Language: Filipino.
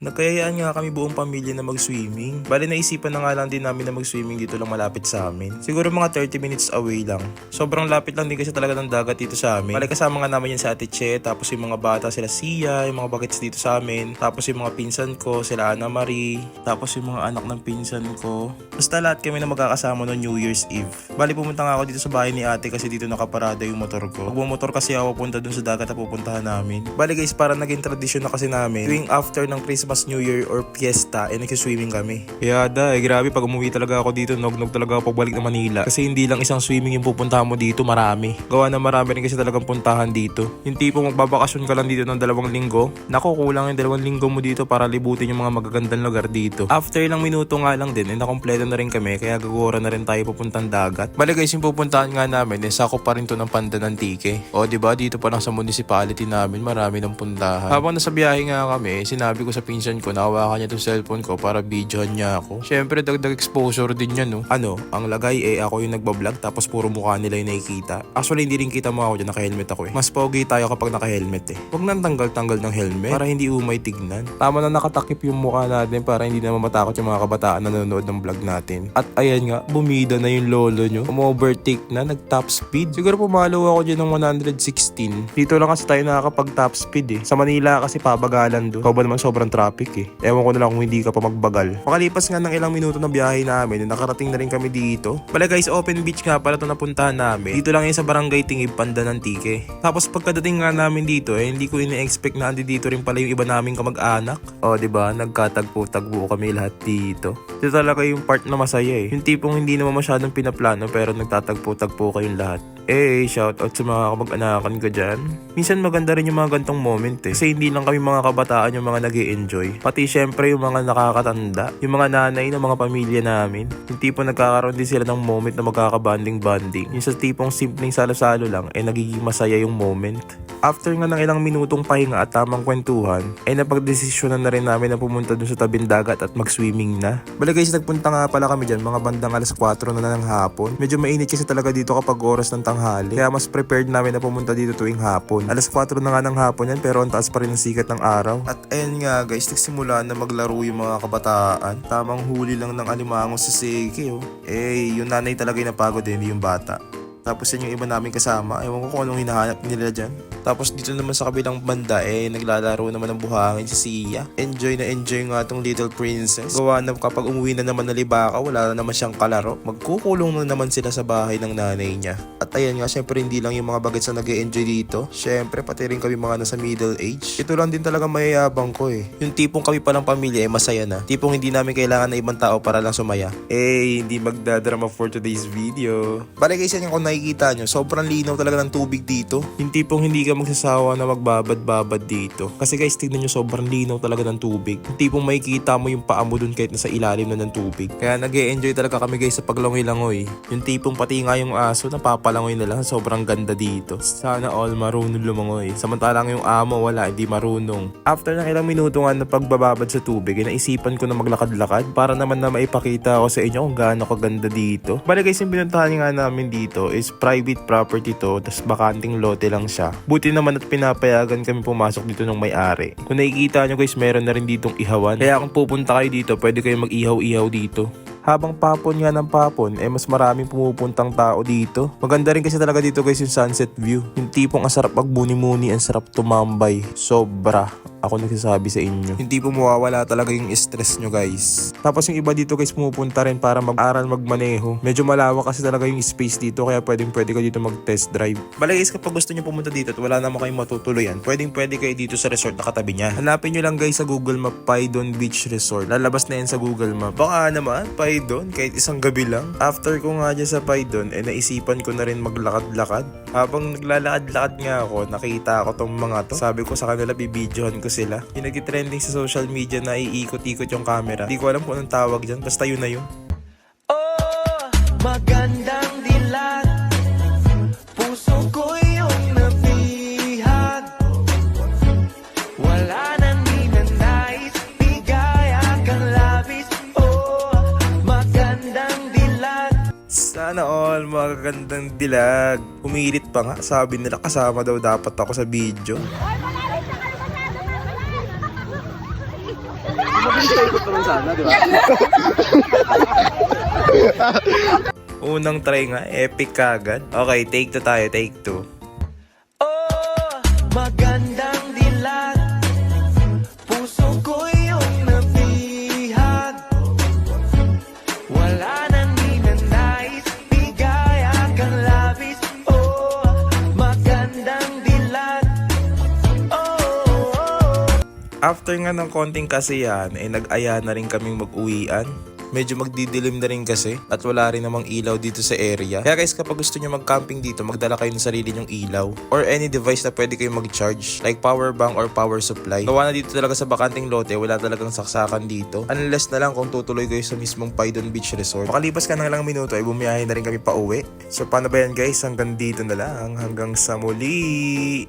Nagkayayaan nga kami buong pamilya na mag-swimming. Bali naisipan na nga lang din namin na mag-swimming dito lang malapit sa amin. Siguro mga 30 minutes away lang. Sobrang lapit lang din kasi talaga ng dagat dito sa amin. Bali kasama nga naman yan si Ate Che, tapos yung mga bata sila Sia, yung mga bagets dito sa amin. Tapos yung mga pinsan ko, sila Ana Marie. Tapos yung mga anak ng pinsan ko. Basta lahat kami na magkakasama no New Year's Eve. Bali pumunta nga ako dito sa bahay ni ate kasi dito nakaparada yung motor ko. Magmumotor kasi ako punta dun sa dagat na pupuntahan namin. Bali guys, parang naging tradisyon na kasi namin. Tuwing after ng Christmas, New Year or Fiesta, nagsiswimming kami. Kaya grabe pag umuwi talaga ako dito, nog talaga ako pagbalik ng Manila. Kasi hindi lang isang swimming yung pupuntahan mo dito, marami. Gawa na marami rin kasi talagang puntahan dito. Yung tipong magbabakasyon ka lang dito ng 2 linggo. Naku, kulang yung 2 linggo mo dito para libutin yung mga magagandang lugar dito. After lang minuto nga lang din, nakompleto na rin kami, kaya gagawin na rin tayo pupuntang dagat. Bali guys, yung pupuntahan nga namin, sakop pa rin to ng Pandan Antique. O diba, dito pa lang sa municipality namin, marami ng puntahan. Habang nasa biyahe nga kami, sinabi ko sa pinsan ko, nahawakan niya tong cellphone ko para videohan niya ako. Syempre, dagdag exposure din yan, no? Ang lagay ako yung nagbablog, tapos puro mukha nila yung nakikita. Actually, hindi rin kita mo ako dyan, naka-helmet ako eh. Mas pogi tayo kapag naka-helmet eh. Huwag nang tanggal-tanggal ng helmet para hindi umay tignan. Tama na nakatakip yung mukha natin para hindi na matakot yung mga kabataan na nanonood ng vlog natin. At ayan nga, bumida na yung lolo nyo. Overtake na, nag-top speed. Siguro pumalo ako dyan ng 116. Dito lang kasi tayo nakakapag-top speed eh. Sa Manila kasi pabagalan doon. Ikaw ba naman sobrang traffic eh. Ewan ko na lang kung hindi ka pa magbagal. Makalipas nga ng ilang minuto na biyahe namin, nakarating na rin kami dito. Pala guys, open beach nga pala ito napuntahan namin. Dito lang yun sa barangay Tingib, Pandan Antique. Tapos pagkadating nga namin dito, hindi ko ina-expect na andi dito rin pala yung iba naming kamag-anak. O diba, nagkatagpo-tagpo kami lahat dito. Ito talaga yung part na masaya eh. Yung tipong hindi naman masyadong pinaplano pero nagtatagpo-tagpo kayong lahat. Shoutout sa mga kamag-anakan ko dyan. Minsan maganda rin yung mga gantong moment eh. Kasi hindi lang kami mga kabataan yung mga nag-e-enjoy. Pati syempre yung mga nakakatanda, yung mga nanay ng mga pamilya namin. Yung tipong nagkakaroon din sila ng moment na magkakabanding-banding. Yung sa tipong simpleng salo-salo lang, nagiging masaya yung moment. After nga ng ilang minutong pahinga at tamang kwentuhan, napagdesisyonan na rin namin na pumunta dun sa tabing dagat at mag-swimming na. Bala guys, nagpunta nga pala kami dyan mga bandang alas 4 na ng hapon. Medyo mainit kasi talaga dito kapag oras ng tanghali. Kaya mas prepared namin na pumunta dito tuwing hapon. Alas 4 na nga ng hapon yan pero ang taas pa rin ang sikat ng araw. At ayan nga guys, nagsimula na maglaro yung mga kabataan. Tamang huli lang ng alimango si Seki oh. Yung nanay talaga yung napagod hindi yung bata. Tapos yan yung iba namin kasama. Ewan ko kung anong hinahanap nila dyan. Tapos dito naman sa kabilang banda naglalaro naman ng buhangin si Sia. Enjoy na enjoy nga tong little princess. Gawa na kapag umuwi na naman na Libaka, wala na naman siyang kalaro. Magkukulong na naman sila sa bahay ng nanay niya. At ayan nga, syempre hindi lang yung mga bagets na nag-e-enjoy dito. Syempre pati rin kami mga nasa middle age. Ito lang din talaga mayayabang ko eh. Yung tipong kami palang pamilya masaya na. Tipong hindi namin kailangan na ibang tao para lang sumaya. Hindi magdadrama for today's video. Bale guys, yan yung nakikita nyo, sobrang linaw talaga ng tubig dito. Yung tipong hindi ka magsasawa na magbabad-babad dito. Kasi guys, tignan nyo, sobrang linaw talaga ng tubig. Yung tipong makikita mo yung paa mo dun kahit nasa ilalim na ng tubig. Kaya nag-e-enjoy talaga kami guys sa paglangoy-langoy. Yung tipong pati nga yung aso, napapalangoy na lang. Sobrang ganda dito. Sana all marunong lumangoy. Samantalang yung amo wala, hindi marunong. After ng ilang minuto nga na pagbababad sa tubig, naisipan ko na maglakad-lakad para naman na maipakita ko sa inyo kung gaano kaganda dito. Bale guys, yung pinuntahan nga namin dito is private property to, tas bakanting lote lang siya. Buti naman at pinapayagan kami pumasok dito ng may-ari. Kung nakikita nyo guys, meron na rin ditong ihawan. Kaya kung pupunta kayo dito, pwede kayo mag-ihaw-ihaw dito. Habang papon nga ng papon, mas maraming pumupuntang tao dito. Maganda rin kasi talaga dito guys yung sunset view. Yung tipong ang sarap magbuni-muni, ang sarap tumambay. Sobra. Ako nagsasabi sa inyo. Hindi po mawawala talaga yung stress nyo guys. Tapos yung iba dito guys pumupunta rin para mag-aral magmaneho. Medyo malawak kasi talaga yung space dito kaya pwede ka dito mag-test drive. Bale guys, kapag gusto nyo pumunta dito at wala naman kayong matutuluyan, pwede kayo dito sa resort na katabi niya. Hanapin nyo lang guys sa Google Map, Paidon Beach Resort. Lalabas na yan sa Google Map. Baka naman, Paidon, kahit isang gabi lang. After ko nga dyan sa Paidon, naisipan ko na rin maglakad-lakad. Habang naglalakad-lakad nga ako, nakita ko tong mga to. Sabi ko sa kanila, bibidyohan ko sila. Yung nag-trending sa social media na iikot-ikot yung camera. Hindi ko alam kung anong tawag dyan. Basta yun na yun. Oh, magandang dilag. Puso ko yung nabihag. Wala nang ninanais. Bigaya kang labis. Oh, magandang dilag. Sana all magagandang dilag. Umilit pa nga. Sabi nila kasama daw dapat ako sa video. Mabilis tayo ikot naman sana, di ba? Unang try nga, epic kagad. Okay, take 2 tayo, take 2. Oh, magandang dilat. Puso ko yung nabihag. Wala nang ninanais, bigaya kang labis. Oh, magandang dilat. Oh. After nga ng konting kasiyahan, ay nag-aya na rin kaming mag-uwian. Medyo magdidilim na rin kasi at wala rin namang ilaw dito sa area. Kaya guys, kapag gusto nyo mag-camping dito, magdala kayo ng sarili nyong ilaw or any device na pwede kayo mag-charge like power bank or power supply. Gawa na dito talaga sa bakanting lote, wala talagang saksakan dito. Unless na lang kung tutuloy kayo sa mismong Paidon Beach Resort. Makalipas ka ng ilang minuto ay bumiyahe na rin kami pa uwi. So paano ba yan guys? Hanggang dito na lang. Hanggang sa muli!